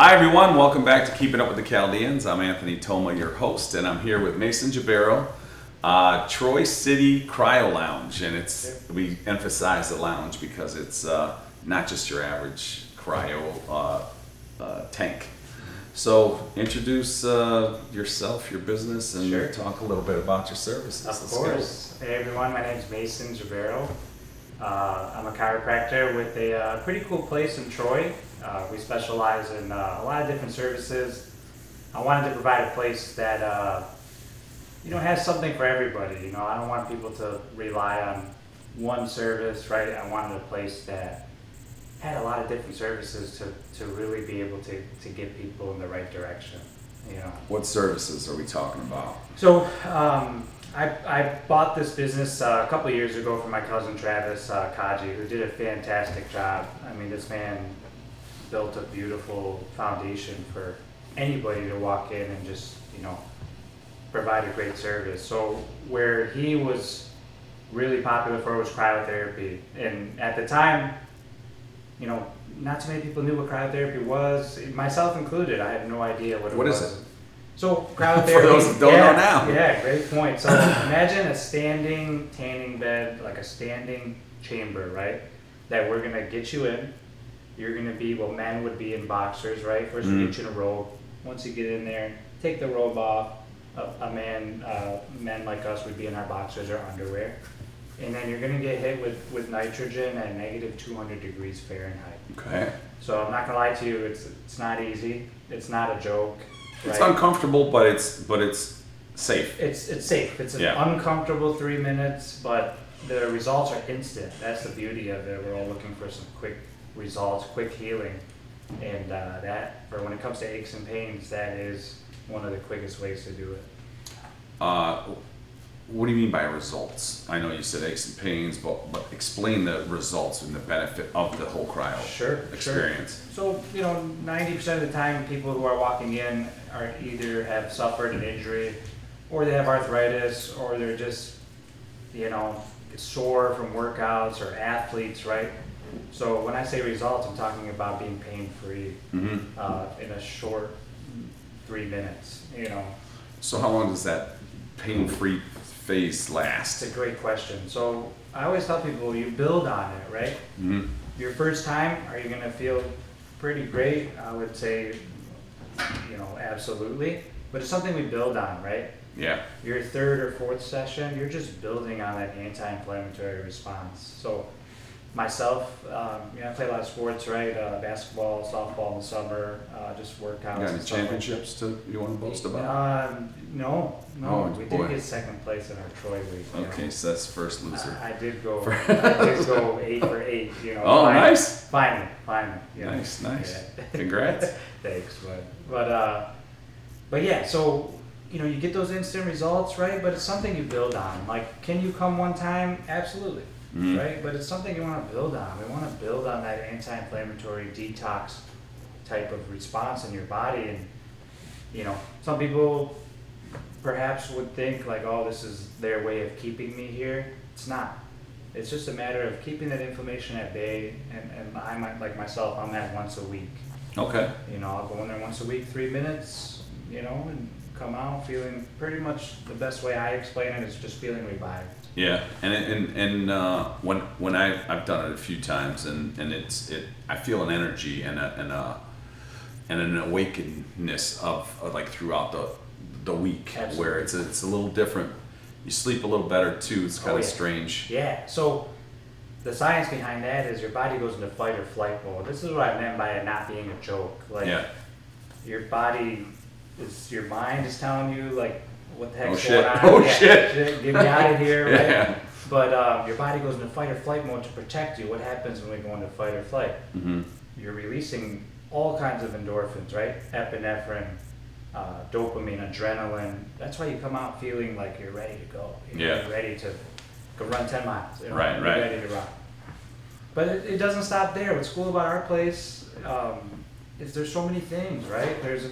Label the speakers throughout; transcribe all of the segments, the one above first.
Speaker 1: Hi everyone, welcome back to Keeping Up with the Chaldeans. I'm Anthony Toma, your host, and I'm here with Mason Jabero, Troy City CyroLounge, and we emphasize the lounge because it's not just your average cryo tank. So introduce yourself, your business, and talk a little bit about your services.
Speaker 2: Of course. Hey everyone, my name is Mason Jabero. I'm a chiropractor with a pretty cool place in Troy. We specialize in a lot of different services. I wanted to provide a place that has something for everybody. I don't want people to rely on one service, right? I wanted a place that had a lot of different services to really be able to get people in the right direction.
Speaker 1: What services are we talking about?
Speaker 2: So I bought this business a couple of years ago from my cousin Travis Kaji, who did a fantastic job. I mean, this man built a beautiful foundation for anybody to walk in and just, provide a great service. So where he was really popular for was cryotherapy. And at the time, not too many people knew what cryotherapy was, myself included. I had no idea what it was.
Speaker 1: What is it?
Speaker 2: So cryotherapy,
Speaker 1: for those that don't know now.
Speaker 2: Yeah, great point. So imagine a standing tanning bed, like a standing chamber, right? That we're gonna get you in. You're gonna be, men would be in boxers, right? First we get you in a robe. Once you get in there, take the robe off. Men like us would be in our boxers or underwear. And then you're gonna get hit with nitrogen at negative 200 degrees Fahrenheit.
Speaker 1: Okay.
Speaker 2: So I'm not gonna lie to you, it's not easy. It's not a joke.
Speaker 1: It's
Speaker 2: right?
Speaker 1: uncomfortable, but it's safe.
Speaker 2: It's safe. It's an uncomfortable 3 minutes, but the results are instant. That's the beauty of it. We're all looking for some quick results, quick healing, and that, for when it comes to aches and pains, that is one of the quickest ways to do it.
Speaker 1: What do you mean by results? I know you said aches and pains, but explain the results and the benefit of the whole cryo experience.
Speaker 2: Sure. So 90% of the time, people who are walking in are either have suffered an injury, or they have arthritis, or they're just sore from workouts, or athletes, right? So when I say results, I'm talking about being pain-free in a short 3 minutes.
Speaker 1: So how long does that pain-free phase last?
Speaker 2: It's a great question. So I always tell people, you build on it, right? Mm-hmm. Your first time, are you going to feel pretty great? I would say, absolutely. But it's something we build on, right?
Speaker 1: Yeah.
Speaker 2: Your third or fourth session, you're just building on that anti-inflammatory response. So myself, I play a lot of sports, right? Basketball, softball in the summer, just workouts.
Speaker 1: You got any championships you want to boast about?
Speaker 2: No.
Speaker 1: Oh,
Speaker 2: we did get second place in our Troy league.
Speaker 1: Okay, so that's first loser.
Speaker 2: I did go 8 for 8.
Speaker 1: Oh, nice.
Speaker 2: Finally.
Speaker 1: Nice.
Speaker 2: Yeah.
Speaker 1: Congrats.
Speaker 2: Thanks, but yeah. So you get those instant results, right? But it's something you build on. Like, can you come one time? Absolutely. Mm-hmm. Right? But it's something you want to build on. We want to build on that anti-inflammatory detox type of response in your body. And, some people perhaps would think like, oh, this is their way of keeping me here. It's not. It's just a matter of keeping that inflammation at bay. And I might, like myself, I'm at once a week.
Speaker 1: Okay.
Speaker 2: I'll go in there once a week, 3 minutes, and come out feeling pretty much the best way I explain it is just feeling revived.
Speaker 1: Yeah, and when I've done it a few times, and I feel an energy and an awakenedness of like throughout the week. Absolutely. Where it's a little different. You sleep a little better too. It's kind of strange.
Speaker 2: Yeah. So the science behind that is your body goes into fight or flight mode. This is what I meant by it not being a joke. Like your mind is telling you like, what the heck's going on?
Speaker 1: Oh shit!
Speaker 2: Get me out of here, right?
Speaker 1: Yeah.
Speaker 2: But your body goes into fight or flight mode to protect you. What happens when we go into fight or flight? Mm-hmm. You're releasing all kinds of endorphins, right? Epinephrine, dopamine, adrenaline. That's why you come out feeling like you're ready to go. You're ready to go run 10 miles.
Speaker 1: Right.
Speaker 2: You're ready to run. But it doesn't stop there. What's cool about our place is there's so many things, right? There's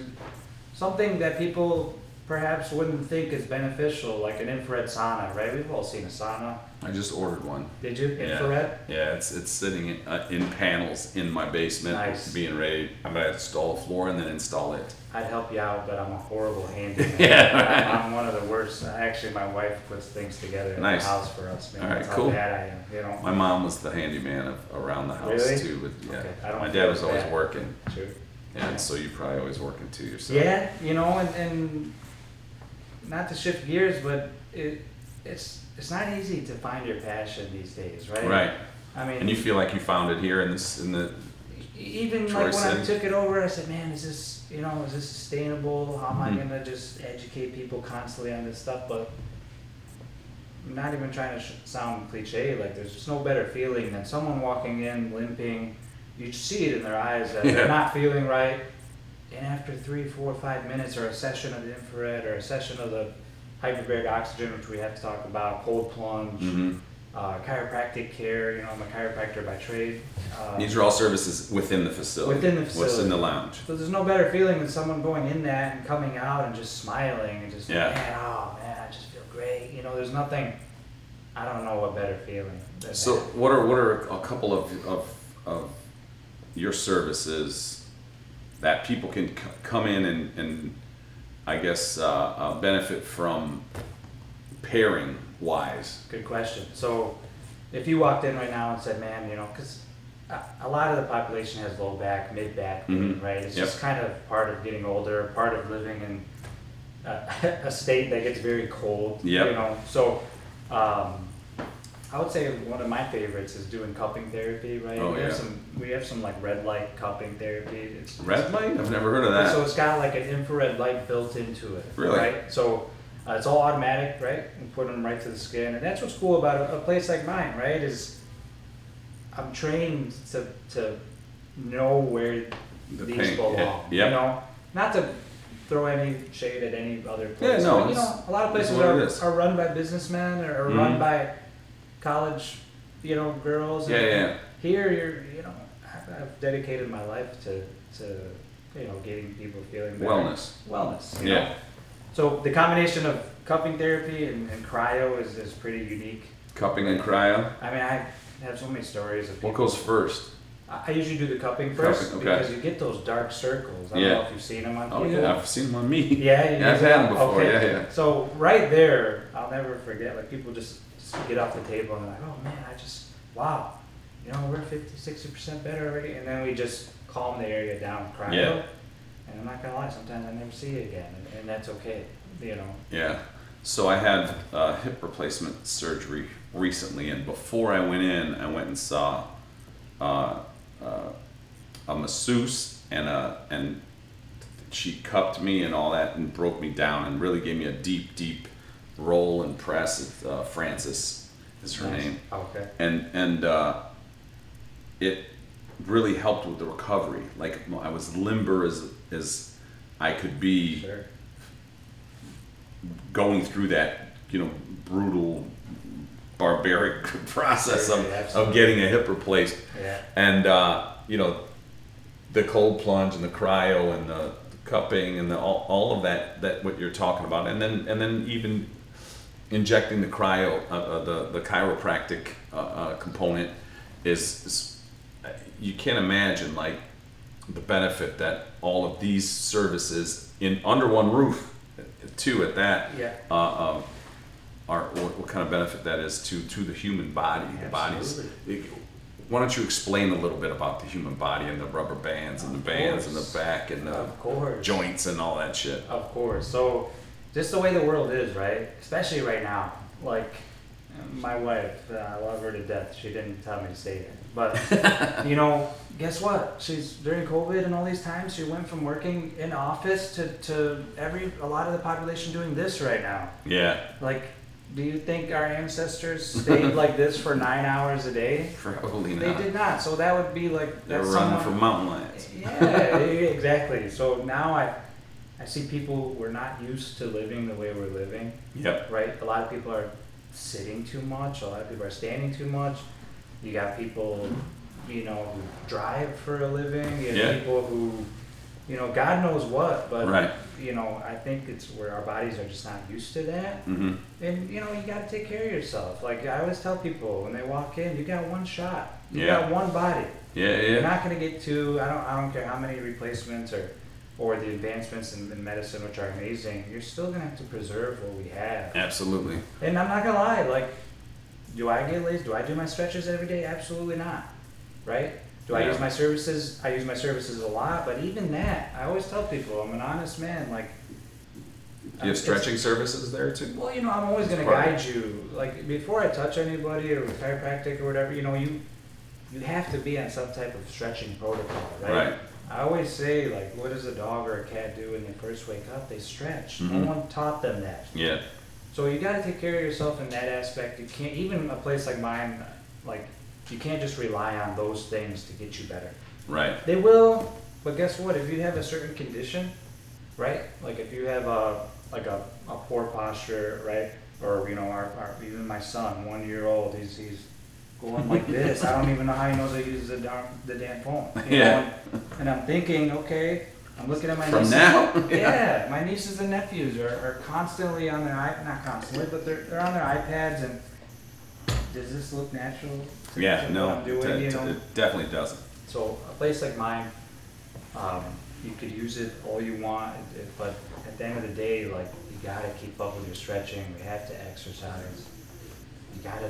Speaker 2: something that people perhaps wouldn't think is beneficial, like an infrared sauna, right? We've all seen a sauna.
Speaker 1: I just ordered one.
Speaker 2: Did you? Infrared?
Speaker 1: Yeah, it's sitting in panels in my basement,
Speaker 2: Nice.
Speaker 1: being ready. I'm gonna install a floor and then install it.
Speaker 2: I'd help you out, but I'm a horrible handyman.
Speaker 1: Yeah.
Speaker 2: I'm one of the worst. Actually, my wife puts things together in
Speaker 1: Nice.
Speaker 2: the house for us. Man.
Speaker 1: All right,
Speaker 2: That's
Speaker 1: cool.
Speaker 2: how bad I am, you know.
Speaker 1: My mom was the handyman around the house
Speaker 2: Really?
Speaker 1: too.
Speaker 2: Okay, I don't
Speaker 1: My
Speaker 2: feel
Speaker 1: dad was
Speaker 2: as
Speaker 1: always
Speaker 2: bad.
Speaker 1: working,
Speaker 2: True.
Speaker 1: and so you're probably always working too yourself.
Speaker 2: Yeah, you know, and not to shift gears, but it's not easy to find your passion these days, right?
Speaker 1: Right.
Speaker 2: I mean,
Speaker 1: And you feel like you found it here in the
Speaker 2: even
Speaker 1: Troy
Speaker 2: like when I
Speaker 1: City?
Speaker 2: took it over, I said, man, is this sustainable? How am I
Speaker 1: Mhm.
Speaker 2: gonna just educate people constantly on this stuff? But I'm not even trying to sound cliche. Like, there's just no better feeling than someone walking in limping. You see it in their eyes that
Speaker 1: Yeah.
Speaker 2: they're not feeling right. And after 3, 4, 5 minutes, or a session of the infrared, or a session of the hyperbaric oxygen, which we have to talk about, cold plunge,
Speaker 1: hmm
Speaker 2: chiropractic care. You know, I'm a chiropractor by trade.
Speaker 1: These are all services within the facility.
Speaker 2: Within the
Speaker 1: What's in
Speaker 2: facility.
Speaker 1: the lounge?
Speaker 2: So there's no better feeling than someone going in that and coming out and just smiling and just,
Speaker 1: Yeah.
Speaker 2: man, I just feel great. You know, there's nothing. I don't know what better feeling than
Speaker 1: So
Speaker 2: that.
Speaker 1: what are a couple of your services that people can come in and I guess benefit from pairing wise?
Speaker 2: Good question. So if you walked in right now and said, man, you know, because a lot of the population has low back, mid back pain,
Speaker 1: Mhm.
Speaker 2: right? It's
Speaker 1: Yep.
Speaker 2: just kind of part of getting older, part of living in a state that gets very cold,
Speaker 1: Yep.
Speaker 2: you know. So I would say one of my favorites is doing cupping therapy, right?
Speaker 1: Oh, yeah.
Speaker 2: We have some like red light cupping therapy.
Speaker 1: Red light? I've never heard of
Speaker 2: So
Speaker 1: that.
Speaker 2: it's got like an infrared light built into it,
Speaker 1: Really?
Speaker 2: right? So it's all automatic, right? You put them right to the skin, and that's what's cool about a place like mine, right? Is I'm trained to know where
Speaker 1: The
Speaker 2: these
Speaker 1: pain,
Speaker 2: belong.
Speaker 1: yeah.
Speaker 2: You
Speaker 1: Yep.
Speaker 2: know, not to throw any shade at any other place.
Speaker 1: Yeah, no,
Speaker 2: but, you
Speaker 1: it's-
Speaker 2: know, a lot of places
Speaker 1: it's what it is.
Speaker 2: are run by businessmen or
Speaker 1: Mhm.
Speaker 2: run by college, girls.
Speaker 1: Yeah,
Speaker 2: and
Speaker 1: yeah.
Speaker 2: Here, I've dedicated my life to getting people feeling better. Wellness. You know?
Speaker 1: Yeah.
Speaker 2: So the combination of cupping therapy and cryo is pretty unique.
Speaker 1: Cupping and cryo.
Speaker 2: I mean, I have so many stories of people.
Speaker 1: What goes first?
Speaker 2: I usually do the cupping first
Speaker 1: Cupping, okay.
Speaker 2: because you get those dark circles. I don't
Speaker 1: Yeah.
Speaker 2: know if you've seen them on
Speaker 1: Oh
Speaker 2: people.
Speaker 1: yeah, I've seen them on me.
Speaker 2: Yeah, you
Speaker 1: I've
Speaker 2: use
Speaker 1: had
Speaker 2: them?
Speaker 1: them before.
Speaker 2: Okay.
Speaker 1: Yeah, yeah.
Speaker 2: So right there, I'll never forget. Like people just get off the table and they're like, "Oh man, wow, we're 50-60% better already." And then we just calm the area down with cryo.
Speaker 1: Yeah.
Speaker 2: And I'm not gonna lie, sometimes I never see it again, and that's okay.
Speaker 1: Yeah. So I had hip replacement surgery recently, and before I went in, I went and saw a masseuse, and she cupped me and all that, and broke me down, and really gave me a deep roll and press. Frances is her
Speaker 2: Nice.
Speaker 1: name,
Speaker 2: Okay.
Speaker 1: and it really helped with the recovery. Like I was limber as I could be,
Speaker 2: Sure.
Speaker 1: going through that, brutal, barbaric process
Speaker 2: Yeah,
Speaker 1: of
Speaker 2: absolutely.
Speaker 1: getting a hip replaced.
Speaker 2: Yeah.
Speaker 1: And, the cold plunge and the cryo and the cupping and all of that what you're talking about. And then even injecting the cryo, the chiropractic component is you can't imagine like the benefit that all of these services in under one roof too at that
Speaker 2: Yeah.
Speaker 1: are what kind of benefit that is to the human body. The body's. Why don't you explain a little bit about the human body and the rubber bands and the bands and the back and the
Speaker 2: Of course.
Speaker 1: joints and all that shit?
Speaker 2: Of course. So, just the way the world is, right? Especially right now. Like, my wife, I love her to death. She didn't tell me to say that. But, guess what? She's, during COVID and all these times, she went from working in office to a lot of the population doing this right now.
Speaker 1: Yeah,
Speaker 2: Like, do you think our ancestors stayed like this for 9 hours a day?
Speaker 1: probably
Speaker 2: They
Speaker 1: not.
Speaker 2: did not. So that would be like,
Speaker 1: They're
Speaker 2: that's
Speaker 1: running
Speaker 2: someone,
Speaker 1: from mountain lions.
Speaker 2: yeah, exactly. So now I see people, we're not used to living the way we're living,
Speaker 1: Yep.
Speaker 2: right? A lot of people are sitting too much. A lot of people are standing too much. You got people, who drive for a living. You have
Speaker 1: Yeah.
Speaker 2: people who God knows what, but
Speaker 1: Right.
Speaker 2: I think it's where our bodies are just not used to that.
Speaker 1: Mm-hmm.
Speaker 2: And you got to take care of yourself. Like I always tell people when they walk in, you got one shot. You
Speaker 1: Yeah.
Speaker 2: got one body.
Speaker 1: Yeah,
Speaker 2: You're
Speaker 1: yeah.
Speaker 2: not going to get two. I don't care how many replacements or the advancements in medicine, which are amazing. You're still going to have to preserve what we have.
Speaker 1: Absolutely.
Speaker 2: And I'm not going to lie, like, do I get lazy? Do I do my stretches every day? Absolutely not. Right? Do I
Speaker 1: Yeah.
Speaker 2: use my services? I use my services a lot, but even that, I always tell people, I'm an honest man. Like,
Speaker 1: Do you have stretching services there too?
Speaker 2: well, I'm always going to
Speaker 1: Part of
Speaker 2: guide you. Like, before I touch anybody or with chiropractic or whatever, you have to be on some type of stretching protocol, right?
Speaker 1: Right.
Speaker 2: I always say, like, what does a dog or a cat do when they first wake up? They stretch.
Speaker 1: Mhm.
Speaker 2: No one taught them that.
Speaker 1: Yeah.
Speaker 2: So you got to take care of yourself in that aspect. You can't, even a place like mine, like, you can't just rely on those things to get you better.
Speaker 1: Right.
Speaker 2: They will, but guess what? If you have a certain condition, right? Like if you have a poor posture, right? Or our even my son, 1 year old, he's going like this. I don't even know how he knows how to use the damn phone.
Speaker 1: Yeah.
Speaker 2: And I'm thinking, okay, I'm looking at my
Speaker 1: From
Speaker 2: nieces.
Speaker 1: now?
Speaker 2: Yeah, my nieces and nephews are constantly on their not constantly, but they're on their iPads. And does this look natural? to
Speaker 1: Yeah,
Speaker 2: what
Speaker 1: no,
Speaker 2: I'm doing,
Speaker 1: it definitely doesn't.
Speaker 2: So a place like mine, you could use it all you want, but at the end of the day, like, you gotta keep up with your stretching. We have to exercise. You gotta,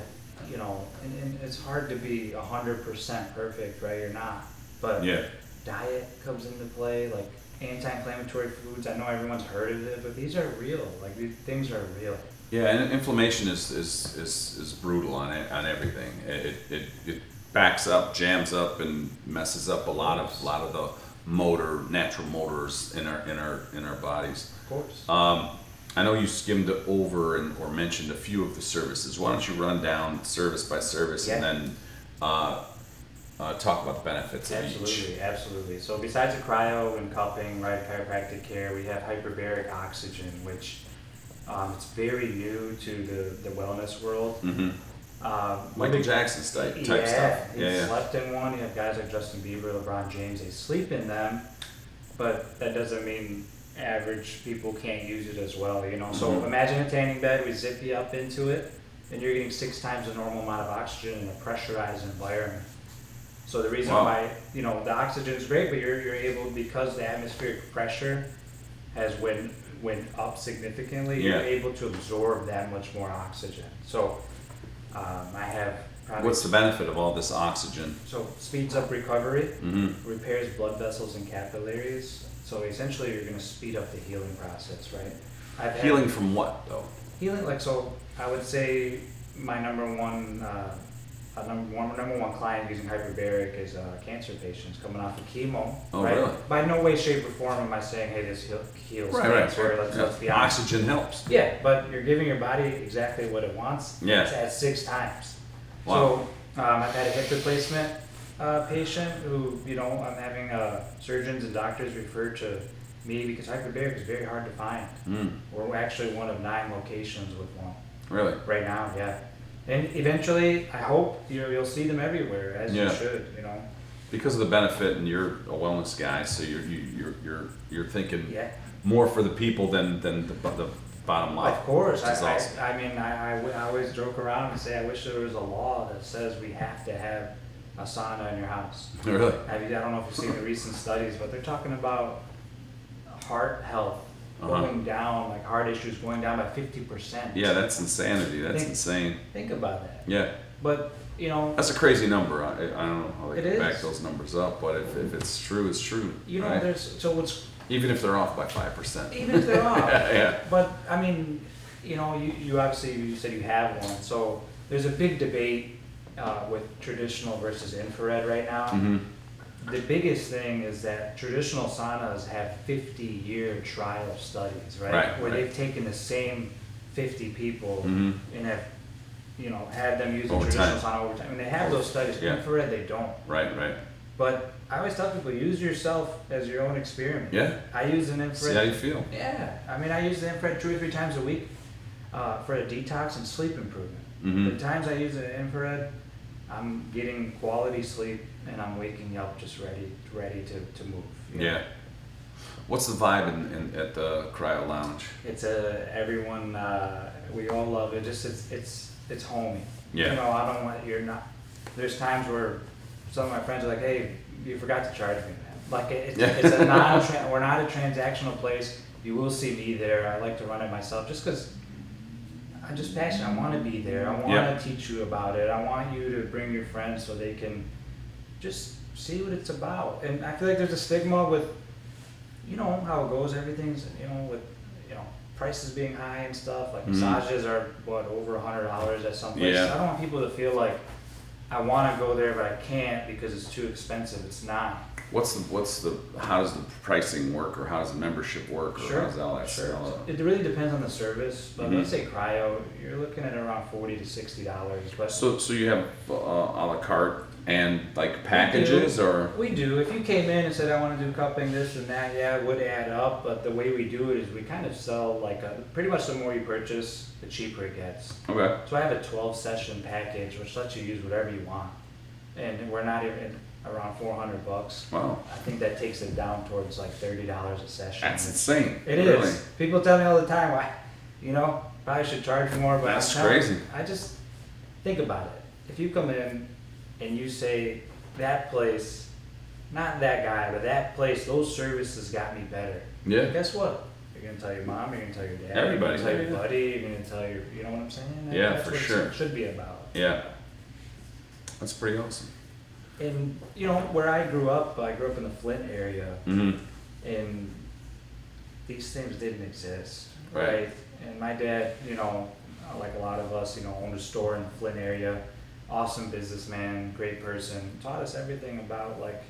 Speaker 2: and it's hard to be 100% perfect, right? You're not. But
Speaker 1: Yeah.
Speaker 2: diet comes into play, like anti-inflammatory foods. I know everyone's heard of it, but these are real. Like, these things are real.
Speaker 1: Yeah, and inflammation is brutal on it, on everything. It backs up, jams up, and messes up a lot of the natural motors in our bodies.
Speaker 2: Of course.
Speaker 1: I know you skimmed over or mentioned a few of the services. Why don't you run down service by service and then talk about the benefits of each?
Speaker 2: Absolutely. So besides the cryo and cupping, right, chiropractic care, we have hyperbaric oxygen, which it's very new to the wellness world.
Speaker 1: Mm-hmm. Michael Jackson type stuff.
Speaker 2: He slept in one. You have guys like Justin Bieber, LeBron James, they sleep in them, but that doesn't mean average people can't use it as well, So
Speaker 1: Mhm.
Speaker 2: imagine a tanning bed, we zip you up into it, and you're getting 6 times the normal amount of oxygen in a pressurized environment. So the reason why, the oxygen is great, but you're able, because the atmospheric pressure has went up significantly, you're able to absorb that much more oxygen. So I have probably...
Speaker 1: What's the benefit of all this oxygen?
Speaker 2: So speeds up recovery,
Speaker 1: Mm-hmm.
Speaker 2: repairs blood vessels and capillaries. So essentially you're going to speed up the healing process, right?
Speaker 1: Healing from what, though?
Speaker 2: Healing, so I would say my number one client using hyperbaric is cancer patients coming off of chemo.
Speaker 1: Oh,
Speaker 2: right?
Speaker 1: really?
Speaker 2: By no way, shape, or form am I saying, hey, this heals
Speaker 1: Right.
Speaker 2: cancer. Let's be honest.
Speaker 1: Oxygen helps.
Speaker 2: Yeah, but you're giving your body exactly what it wants.
Speaker 1: Yeah.
Speaker 2: It's at 6 times.
Speaker 1: Wow.
Speaker 2: So I've had a hip replacement patient who, I'm having surgeons and doctors refer to me because hyperbaric is very hard to find. We're actually one of 9 locations with one.
Speaker 1: Really?
Speaker 2: Right now, yeah. And eventually, I hope you'll see them everywhere, as you should,
Speaker 1: Because of the benefit, and you're a wellness guy, so you're thinking more for the people than the bottom line.
Speaker 2: Of course.
Speaker 1: Which is awesome.
Speaker 2: I always joke around and say I wish there was a law that says we have to have a sauna in your house.
Speaker 1: Really?
Speaker 2: I don't know if you've seen the recent studies, but they're talking about heart health going down, like heart issues going down by 50%.
Speaker 1: Yeah, that's insanity. That's insane.
Speaker 2: Think about that.
Speaker 1: Yeah.
Speaker 2: But,
Speaker 1: That's a crazy number. I don't know how they
Speaker 2: It
Speaker 1: can back
Speaker 2: is.
Speaker 1: those numbers up, but if it's true, it's true. Right? Even if they're off by 5%.
Speaker 2: Even if they're off.
Speaker 1: Yeah.
Speaker 2: But, you obviously, you said you have one, so there's a big debate with traditional versus infrared right now.
Speaker 1: Mm-hmm.
Speaker 2: The biggest thing is that traditional saunas have 50-year trial studies, right? Where they've taken the same 50 people and have, had them use a traditional sauna over time. And they have those studies. Infrared, they don't.
Speaker 1: Right.
Speaker 2: But I always tell people, use yourself as your own experiment.
Speaker 1: Yeah.
Speaker 2: I use an infrared.
Speaker 1: See how you feel.
Speaker 2: Yeah. I use the infrared 2 or 3 times a week for a detox and sleep improvement.
Speaker 1: Mm-hmm.
Speaker 2: The times I use the infrared, I'm getting quality sleep and I'm waking up just ready to move.
Speaker 1: Yeah. What's the vibe at the Cryo Lounge?
Speaker 2: It's everyone, we all love it. Just it's homey.
Speaker 1: Yeah.
Speaker 2: You know, I don't want you're not. There's times where some of my friends are like, "Hey, you forgot to charge me, man." Like it's a non. We're not a transactional place. You will see me there. I like to run it myself, just because I'm just passionate. I want to be there. I want to teach you about it. I want you to bring your friends so they can just see what it's about. And I feel like there's a stigma with, you know how it goes. Everything's, with prices being high and stuff. Like massages are over $100 at some places.
Speaker 1: Yeah.
Speaker 2: I don't want people to feel like I want to go there but I can't because it's too expensive. It's not.
Speaker 1: How does the pricing work, or how does the membership work, or
Speaker 2: Sure.
Speaker 1: how does all that
Speaker 2: Sure.
Speaker 1: stuff?
Speaker 2: It really depends on the service, but let's say cryo, you're looking at around $40 to $60. But
Speaker 1: So you have a la carte and like packages, or?
Speaker 2: we do. If you came in and said, I want to do cupping, this and that, yeah, it would add up. But the way we do it is we kind of sell like pretty much the more you purchase, the cheaper it gets.
Speaker 1: Okay.
Speaker 2: So I have a 12-session package, which lets you use whatever you want. And we're not even around $400.
Speaker 1: Wow.
Speaker 2: I think that takes it down towards like $30 a session.
Speaker 1: That's insane.
Speaker 2: It
Speaker 1: really.
Speaker 2: is. People tell me all the time, why, probably should charge more, but
Speaker 1: That's
Speaker 2: I'm telling
Speaker 1: crazy.
Speaker 2: you, I just think about it. If you come in and you say, that place, not that guy, but that place, those services got me better.
Speaker 1: Yeah.
Speaker 2: Guess what? You're going to tell your mom, you're going to tell your dad,
Speaker 1: Everybody,
Speaker 2: you're going to tell
Speaker 1: yeah.
Speaker 2: your buddy, you're going to tell your, you know what I'm saying?
Speaker 1: Yeah,
Speaker 2: That's
Speaker 1: for
Speaker 2: what
Speaker 1: sure.
Speaker 2: It should be about.
Speaker 1: Yeah. That's pretty awesome.
Speaker 2: And, where I grew up in the Flint area,
Speaker 1: Mm-hmm.
Speaker 2: and these things didn't exist,
Speaker 1: Right.
Speaker 2: right? And my dad, like a lot of us, owned a store in the Flint area, awesome businessman, great person, taught us everything about like,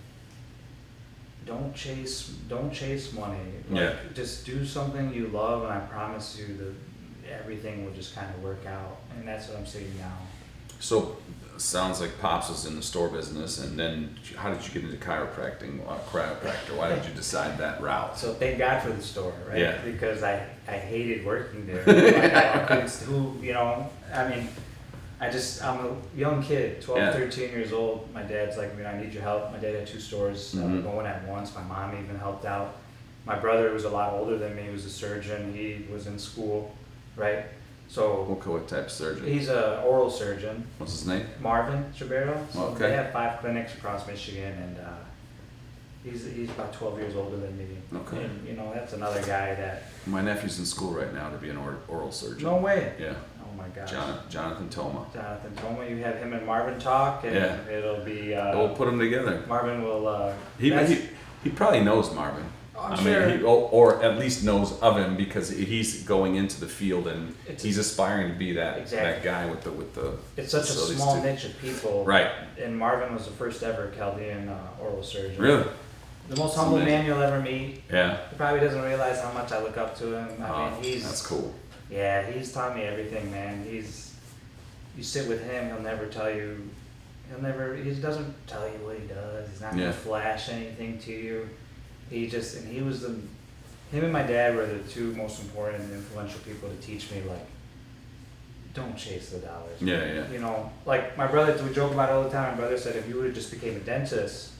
Speaker 2: don't chase money. Like,
Speaker 1: Yeah.
Speaker 2: just do something you love, and I promise you that everything will just kind of work out. And that's what I'm seeing now.
Speaker 1: So, sounds like Pops was in the store business, and then how did you get into chiropractor? Why did you decide that route?
Speaker 2: So thank God for the store, right?
Speaker 1: Yeah.
Speaker 2: Because I hated working there. Like, I couldn't, I'm a young kid, 12,
Speaker 1: Yeah.
Speaker 2: 13 years old. My dad's like, I need your help. My dad had 2 stores going at once. My mom even helped out. My brother was a lot older than me. He was a surgeon. He was in school, right? So
Speaker 1: What type of surgeon?
Speaker 2: he's an oral surgeon.
Speaker 1: What's his name?
Speaker 2: Marvin Jabero. So
Speaker 1: Okay.
Speaker 2: they have 5 clinics across Michigan, and he's about 12 years older than me.
Speaker 1: Okay.
Speaker 2: And that's another guy that.
Speaker 1: My nephew's in school right now to be an oral surgeon.
Speaker 2: No way.
Speaker 1: Yeah.
Speaker 2: Oh my gosh.
Speaker 1: Jonathan Toma.
Speaker 2: Jonathan Toma, you have him and Marvin talk, and
Speaker 1: Yeah.
Speaker 2: it'll be.
Speaker 1: We'll put them together.
Speaker 2: Marvin will.
Speaker 1: He probably knows Marvin.
Speaker 2: I'm sure.
Speaker 1: Or at least knows of him, because he's going into the field, and he's aspiring to be that
Speaker 2: Exactly.
Speaker 1: guy with the.
Speaker 2: It's such a
Speaker 1: facilities
Speaker 2: small
Speaker 1: too.
Speaker 2: niche of people.
Speaker 1: Right.
Speaker 2: And Marvin was the first ever Chaldean oral surgeon.
Speaker 1: Really?
Speaker 2: The most humble man you'll ever meet.
Speaker 1: Yeah.
Speaker 2: He probably doesn't realize how much I look up to him.
Speaker 1: That's cool.
Speaker 2: Yeah, he's taught me everything, man. You sit with him, he doesn't tell you what he does. He's not
Speaker 1: Yeah.
Speaker 2: gonna flash anything to you. Him and my dad were the 2 most important and influential people to teach me, like, don't chase the dollars.
Speaker 1: Yeah, yeah.
Speaker 2: Like my brother, we joke about it all the time. My brother said, if you would have just became a dentist,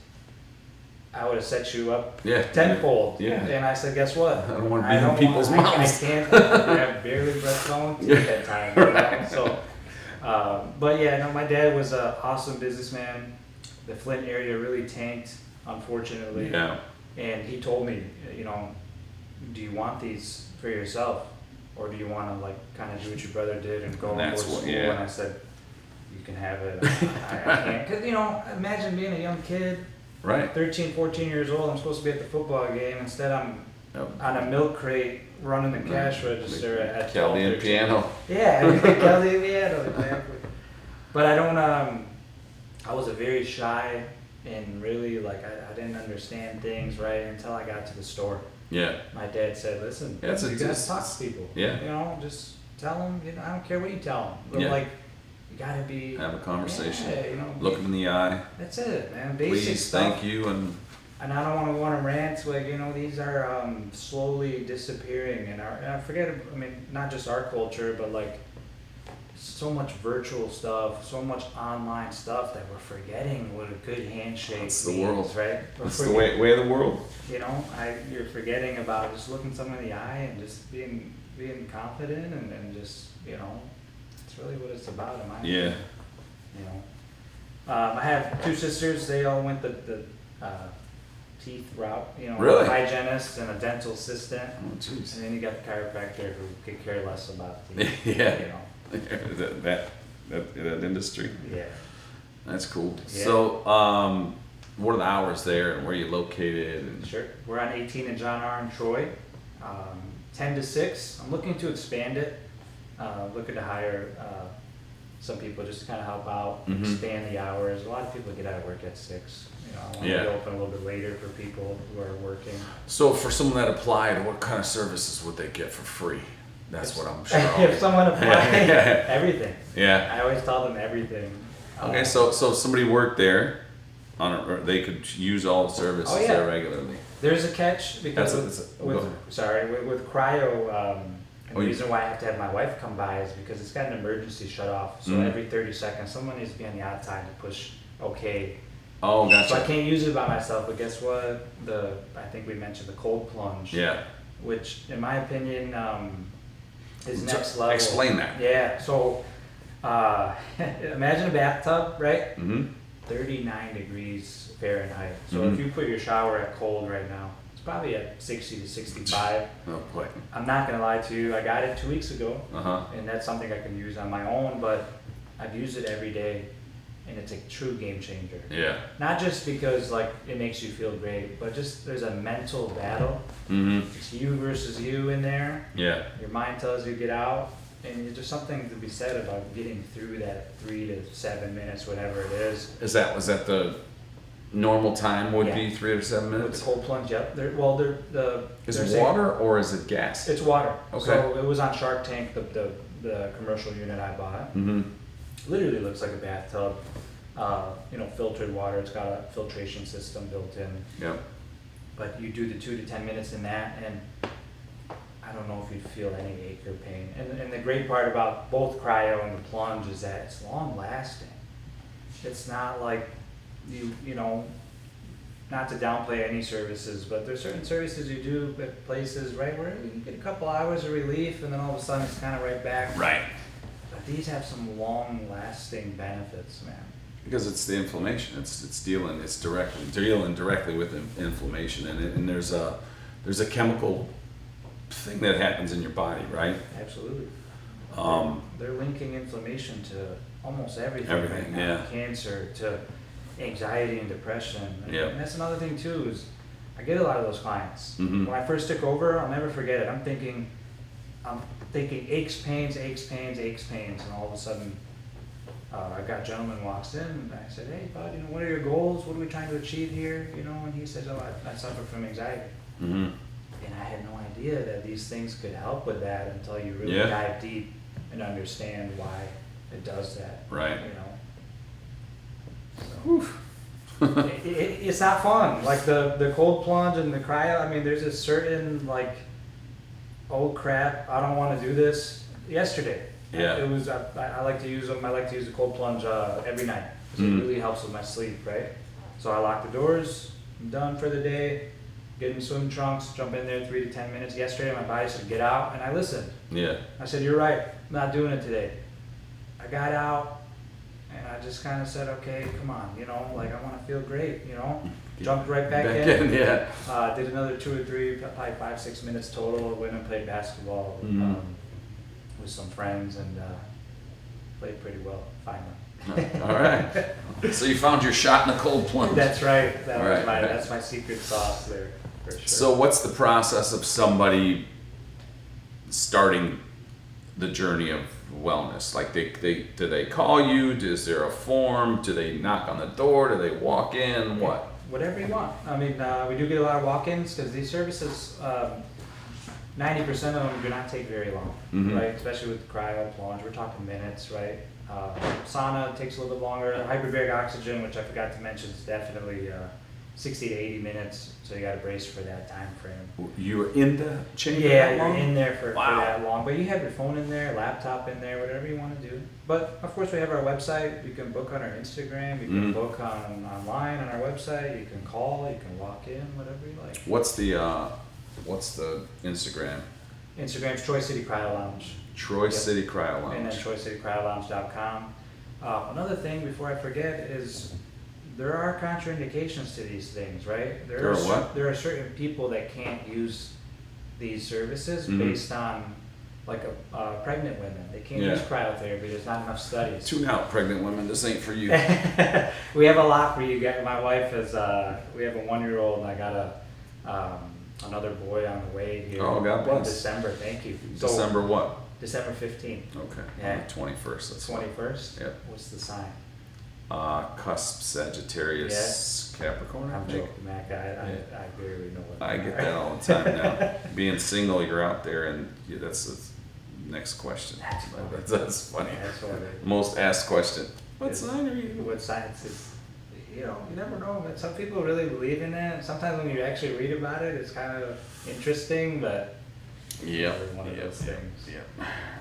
Speaker 2: I would have set you up tenfold.
Speaker 1: Yeah.
Speaker 2: And I said, guess what?
Speaker 1: I don't want to be in people's mouths.
Speaker 2: I can't. I have barely breath going at that time. So, but yeah, no, my dad was an awesome businessman. The Flint area really tanked, unfortunately.
Speaker 1: Yeah.
Speaker 2: And he told me, do you want these for yourself, or do you want to kind of do what your brother did and go and go to school?
Speaker 1: Yeah.
Speaker 2: And I said, you can have it. I can't, because imagine being a young kid.
Speaker 1: Right.
Speaker 2: 13, 14 years old, I'm supposed to be at the football game. Instead, I'm on a milk crate running the cash register at
Speaker 1: Chaldean
Speaker 2: 12, 13.
Speaker 1: piano.
Speaker 2: Yeah, Chaldean piano, exactly. But I don't, I was a very shy and really, I didn't understand things, right, until I got to the store.
Speaker 1: Yeah.
Speaker 2: My dad said, listen,
Speaker 1: Yeah,
Speaker 2: you gotta talk to people.
Speaker 1: Yeah.
Speaker 2: Just tell them, I don't care what you tell them. But
Speaker 1: Yeah.
Speaker 2: You gotta be.
Speaker 1: Have a conversation.
Speaker 2: Yeah,
Speaker 1: Look them in the eye.
Speaker 2: That's it, man. Basic
Speaker 1: Please,
Speaker 2: stuff.
Speaker 1: thank you, and
Speaker 2: And I don't want to go on a rant, these are slowly disappearing, and I forget, not just our culture, but so much virtual stuff, so much online stuff that we're forgetting what a good handshake
Speaker 1: That's the
Speaker 2: means,
Speaker 1: world.
Speaker 2: right?
Speaker 1: That's the way of the world.
Speaker 2: You know, you're forgetting about just looking someone in the eye and just being confident and just, you know, it's really what it's about in my opinion. You know, I have 2 sisters. They all went the teeth route. You know,
Speaker 1: Really?
Speaker 2: a hygienist and a dental assistant.
Speaker 1: Oh, jeez.
Speaker 2: And then you got the chiropractor who could care less about teeth.
Speaker 1: Yeah.
Speaker 2: You know.
Speaker 1: that industry.
Speaker 2: Yeah.
Speaker 1: That's cool.
Speaker 2: Yeah.
Speaker 1: So, what are the hours there, and where are you located? And
Speaker 2: Sure. We're on 18 in John R. and Troy, 10 to 6. I'm looking to expand it. Looking to hire some people just to kind of help out, expand the hours. A lot of people get out of work at 6. You know, I want to be open a little bit later for people who are working.
Speaker 1: So, for someone that applied, what kind of services would they get for free? That's what I'm sure.
Speaker 2: If someone applied, everything.
Speaker 1: Yeah.
Speaker 2: I always tell them everything.
Speaker 1: Okay, so somebody worked there, or they could use all the services there regularly.
Speaker 2: There's a catch because with cryo, and the reason why I have to have my wife come by is because it's got an emergency shut off. So every 30 seconds, someone needs to be on the outside to push OK.
Speaker 1: Oh, gotcha.
Speaker 2: So I can't use it by myself, but guess what? I think we mentioned the cold plunge.
Speaker 1: Yeah.
Speaker 2: Which, in my opinion, is next level.
Speaker 1: Explain that.
Speaker 2: Yeah. So imagine a bathtub, right? 39 degrees Fahrenheit. So if you put your shower at cold right now, it's probably at 60 to 65.
Speaker 1: Oh boy.
Speaker 2: I'm not gonna lie to you. I got it 2 weeks ago,
Speaker 1: Uh-huh.
Speaker 2: and that's something I can use on my own. But I've used it every day, and it's a true game changer.
Speaker 1: Yeah.
Speaker 2: Not just because like it makes you feel great, but just there's a mental battle. It's you versus you in there.
Speaker 1: Yeah.
Speaker 2: Your mind tells you get out, and there's something to be said about getting through that 3 to 7 minutes, whatever it is.
Speaker 1: Was that the normal time would be 3 to 7
Speaker 2: With
Speaker 1: minutes?
Speaker 2: the cold plunge, yep.
Speaker 1: Is it water or is it gas?
Speaker 2: It's water.
Speaker 1: Okay.
Speaker 2: So it was on Shark Tank, the commercial unit I bought. Literally looks like a bathtub. Filtered water. It's got a filtration system built in.
Speaker 1: Yep.
Speaker 2: But you do the 2 to 10 minutes in that, and I don't know if you'd feel any ache or pain. And the great part about both cryo and the plunge is that it's long lasting. It's not like not to downplay any services, but there's certain services you do at places, right, where you get a couple hours of relief and then all of a sudden it's kind of right back.
Speaker 1: Right.
Speaker 2: But these have some long lasting benefits, man.
Speaker 1: Because it's the inflammation. It's dealing directly with inflammation, and there's a chemical thing that happens in your body, right?
Speaker 2: Absolutely. They're linking inflammation to almost everything right now.
Speaker 1: Yeah.
Speaker 2: Cancer to anxiety and depression.
Speaker 1: Yep.
Speaker 2: And that's another thing too is I get a lot of those clients.
Speaker 1: Mhm.
Speaker 2: When I first took over, I'll never forget it. I'm thinking aches, pains, and all of a sudden I got a gentleman walks in and I said, "Hey bud, what are your goals? What are we trying to achieve here?" And he says, "Oh, I suffer from anxiety." And I had no idea that these things could help with that until you really dive deep and understand why it does that.
Speaker 1: Right.
Speaker 2: So, it's not fun. Like the cold plunge and the cryo. I mean, there's a certain like, oh crap, I don't want to do this. Yesterday, it was. I like to use them. I like to use the cold plunge every night. So it really helps with my sleep, right? So I lock the doors. I'm done for the day. Get in swim trunks, jump in there 3 to 10 minutes. Yesterday, my body said, get out, and I listened.
Speaker 1: Yeah.
Speaker 2: I said, you're right, I'm not doing it today. I got out, and I just kind of said, okay, come on, I want to feel great, Jumped right back in.
Speaker 1: Yeah.
Speaker 2: Did another 2 or 3, probably 5, 6 minutes total. Went and played basketball with some friends, and played pretty well, finally.
Speaker 1: All right. So you found your shot in the cold plunge.
Speaker 2: That's right. That's my secret sauce there. For sure.
Speaker 1: So what's the process of somebody starting the journey of wellness? Like do they call you? Is there a form? Do they knock on the door? Do they walk in? What?
Speaker 2: Whatever you want. I mean, we do get a lot of walk-ins because these services, 90% of them do not take very long, right? Especially with cryo plunge, we're talking minutes, right? Sauna takes a little bit longer. Hyperbaric oxygen, which I forgot to mention, is definitely 60 to 80 minutes, so you got to brace for that time frame.
Speaker 1: You were in the chamber
Speaker 2: Yeah,
Speaker 1: that
Speaker 2: you're
Speaker 1: long?
Speaker 2: in there for
Speaker 1: Wow.
Speaker 2: that long, but you have your phone in there, laptop in there, whatever you want to do. But of course, we have our website. You can book on our Instagram. You can book online on our website. You can call. You can walk in, whatever you like.
Speaker 1: What's the Instagram?
Speaker 2: Instagram's Troy City Cryo Lounge.
Speaker 1: Troy
Speaker 2: Yep.
Speaker 1: City Cryo
Speaker 2: And then
Speaker 1: Lounge.
Speaker 2: TroyCityCryoLounge.com. Another thing before I forget is there are contraindications to these things, right?
Speaker 1: There are what?
Speaker 2: There are certain people that can't use these services based on like pregnant women. They can't
Speaker 1: Yeah.
Speaker 2: use cryotherapy. There's not enough studies.
Speaker 1: Tune out, pregnant women. This ain't for you.
Speaker 2: We have a lot for you guys. My wife is, we have a 1-year-old and I got another boy on the way here.
Speaker 1: Oh, God
Speaker 2: In
Speaker 1: bless.
Speaker 2: December, thank you. So,
Speaker 1: December what?
Speaker 2: December 15th.
Speaker 1: Okay.
Speaker 2: Yeah.
Speaker 1: 21st. That's
Speaker 2: 21st?
Speaker 1: Yep.
Speaker 2: What's the sign?
Speaker 1: Cusp Sagittarius Capricorn. I
Speaker 2: I'm
Speaker 1: think.
Speaker 2: joking, Mac. I barely know what
Speaker 1: I
Speaker 2: they
Speaker 1: get
Speaker 2: are.
Speaker 1: that all the time now. Being single, you're out there, and that's the next question.
Speaker 2: That's funny.
Speaker 1: That's funny.
Speaker 2: That's what it
Speaker 1: Most asked question. What
Speaker 2: is.
Speaker 1: sign are you?
Speaker 2: What science is, you never know, but some people really believe in it. Sometimes when you actually read about it, it's kind of interesting, but
Speaker 1: Yep.
Speaker 2: really one of those things.
Speaker 1: Yep.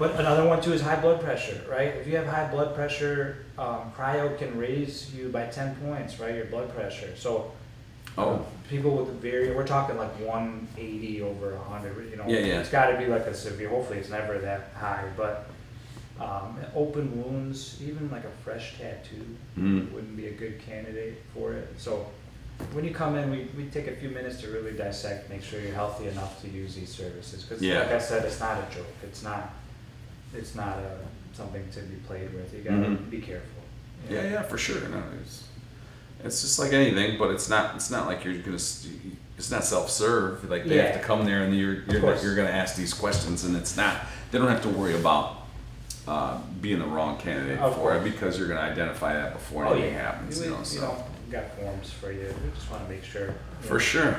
Speaker 2: But another one too is high blood pressure, right? If you have high blood pressure, cryo can raise you by 10 points, right? Your blood pressure. So
Speaker 1: Oh.
Speaker 2: people with we're talking like 180 over 100,
Speaker 1: Yeah, yeah.
Speaker 2: It's got to be like a severe, hopefully it's never that high, but open wounds, even like a fresh tattoo wouldn't be a good candidate for it. So when you come in, we take a few minutes to really dissect, make sure you're healthy enough to use these services. Because
Speaker 1: Yeah.
Speaker 2: like I said, it's not a joke. It's not something to be played with. You gotta be careful. you know?
Speaker 1: Yeah, for sure. No, it's just like anything, but it's not like you're gonna. It's not self-serve. Like they have to come there, and you're gonna ask these questions, and it's not. They don't have to worry about being the wrong candidate
Speaker 2: Of
Speaker 1: for it
Speaker 2: course.
Speaker 1: because you're gonna identify that before anything happens.
Speaker 2: We,
Speaker 1: So
Speaker 2: we got forms for you. We just want to make sure.
Speaker 1: for sure.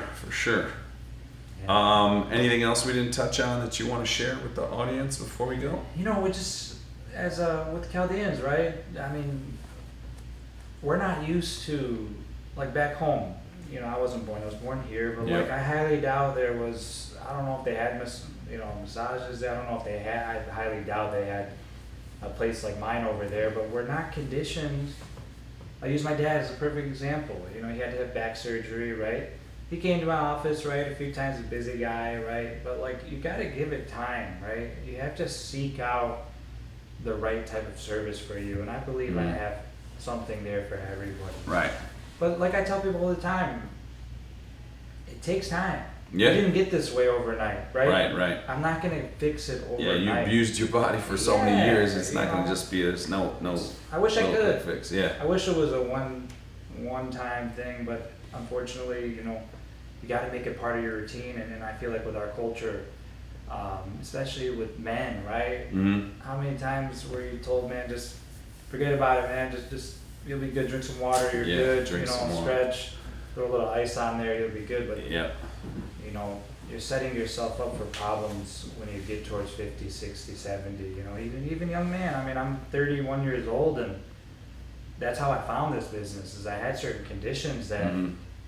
Speaker 2: Yeah.
Speaker 1: Anything else we didn't touch on that you want to share with the audience before we go?
Speaker 2: We just, as with Chaldeans, right? I mean, we're not used to, like back home, I wasn't born, I was born here, but
Speaker 1: Yep.
Speaker 2: like I highly doubt there was, I don't know if they had massages there, I don't know if they had, I highly doubt they had a place like mine over there, but we're not conditioned. I use my dad as a perfect example. He had to have back surgery, right? He came to my office, right, a few times, a busy guy, right? But like, you gotta give it time, right? You have to seek out the right type of service for you, and I believe I have something there for everybody.
Speaker 1: Right.
Speaker 2: But like I tell people all the time, it takes time.
Speaker 1: Yeah.
Speaker 2: You didn't get this way overnight, right?
Speaker 1: Right.
Speaker 2: I'm not gonna fix it
Speaker 1: Yeah,
Speaker 2: overnight.
Speaker 1: you abused your body for so many
Speaker 2: Yeah,
Speaker 1: years. It's not gonna
Speaker 2: know.
Speaker 1: just be. There's no.
Speaker 2: I wish I
Speaker 1: no
Speaker 2: could.
Speaker 1: quick fix. Yeah.
Speaker 2: I wish it was a one-time thing, but unfortunately, you got to make it part of your routine. And I feel like with our culture, especially with men, right? How many times were you told, man, just forget about it, man. Just you'll be good. Drink some water. You're
Speaker 1: Yeah,
Speaker 2: good.
Speaker 1: drink some water.
Speaker 2: Stretch. Throw a little ice on there. You'll be good. But
Speaker 1: Yeah.
Speaker 2: you're setting yourself up for problems when you get towards 50, 60, 70. Even young man. I mean, I'm 31 years old, and that's how I found this business. Is I had certain conditions that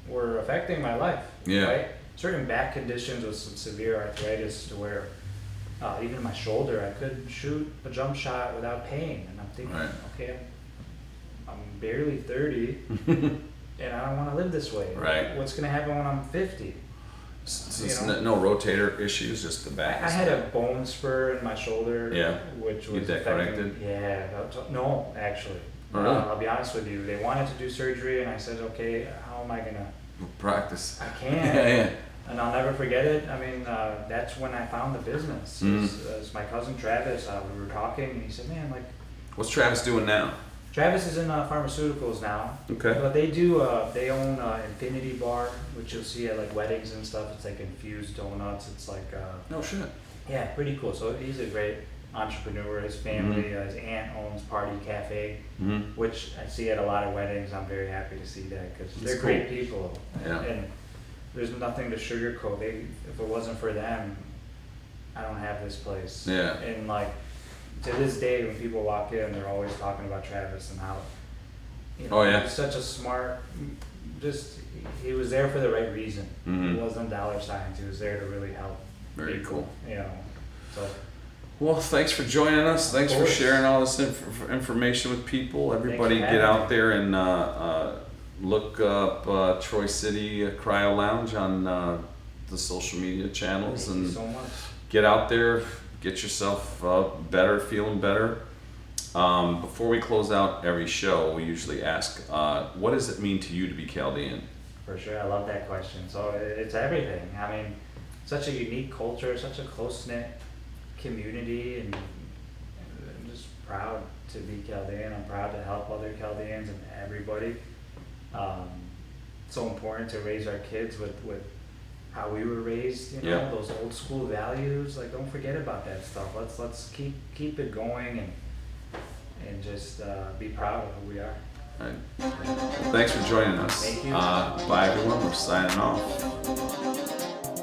Speaker 2: were affecting my life.
Speaker 1: Yeah.
Speaker 2: Right? Certain back conditions with some severe arthritis to where even in my shoulder I couldn't shoot a jump shot without pain. And I'm thinking,
Speaker 1: Right.
Speaker 2: okay, I'm barely 30, and I don't want to live this way.
Speaker 1: Right.
Speaker 2: What's going to happen when I'm 50?
Speaker 1: So it's no rotator issues, just the back.
Speaker 2: I had a bone spur in my shoulder,
Speaker 1: Yeah.
Speaker 2: which
Speaker 1: Get
Speaker 2: was
Speaker 1: that
Speaker 2: affecting-
Speaker 1: corrected?
Speaker 2: Yeah, no, actually.
Speaker 1: Oh, really?
Speaker 2: I'll be honest with you. They wanted to do surgery, and I said, okay, how am I gonna?
Speaker 1: Practice.
Speaker 2: I can't.
Speaker 1: Yeah.
Speaker 2: And I'll never forget it. I mean, that's when I found the business. As my cousin Travis, we were talking, and he said, man, like,
Speaker 1: What's Travis doing now?
Speaker 2: Travis is in pharmaceuticals now.
Speaker 1: Okay.
Speaker 2: But they own Infinity Bar, which you'll see at like weddings and stuff. It's like infused donuts. It's like,
Speaker 1: No shit.
Speaker 2: yeah, pretty cool. So he's a great entrepreneur. His family, his aunt owns Party Cafe, which I see at a lot of weddings. I'm very happy to see that because they're
Speaker 1: cool.
Speaker 2: great people.
Speaker 1: Yeah.
Speaker 2: And there's nothing to sugarcoat. If it wasn't for them, I don't have this place.
Speaker 1: Yeah.
Speaker 2: And like, to this day, when people walk in, they're always talking about Travis and how,
Speaker 1: Oh, yeah.
Speaker 2: he's such a smart just he was there for the right reason.
Speaker 1: Mhm.
Speaker 2: He wasn't dollar signs. He was there to really help.
Speaker 1: Very
Speaker 2: people,
Speaker 1: cool.
Speaker 2: You know, so.
Speaker 1: Well, thanks for joining us. Thanks for
Speaker 2: course.
Speaker 1: sharing all this information with people. Everybody
Speaker 2: Thanks for
Speaker 1: get
Speaker 2: having
Speaker 1: out
Speaker 2: me.
Speaker 1: there and look up Troy City CryoLounge on the social media channels
Speaker 2: Thank you
Speaker 1: and
Speaker 2: so much.
Speaker 1: get out there, get yourself better, feeling better. Before we close out every show, we usually ask, what does it mean to you to be Chaldean?
Speaker 2: For sure, I love that question. So it's everything. I mean, such a unique culture, such a close-knit community, and I'm just proud to be Chaldean. I'm proud to help other Chaldeans and everybody. It's so important to raise our kids with how we were raised, you know,
Speaker 1: Yeah.
Speaker 2: those old school values. Like, don't forget about that stuff. Let's keep it going and just be proud of who we are.
Speaker 1: All right. Thanks for joining us.
Speaker 2: Thank you.
Speaker 1: Bye, everyone. We're signing off.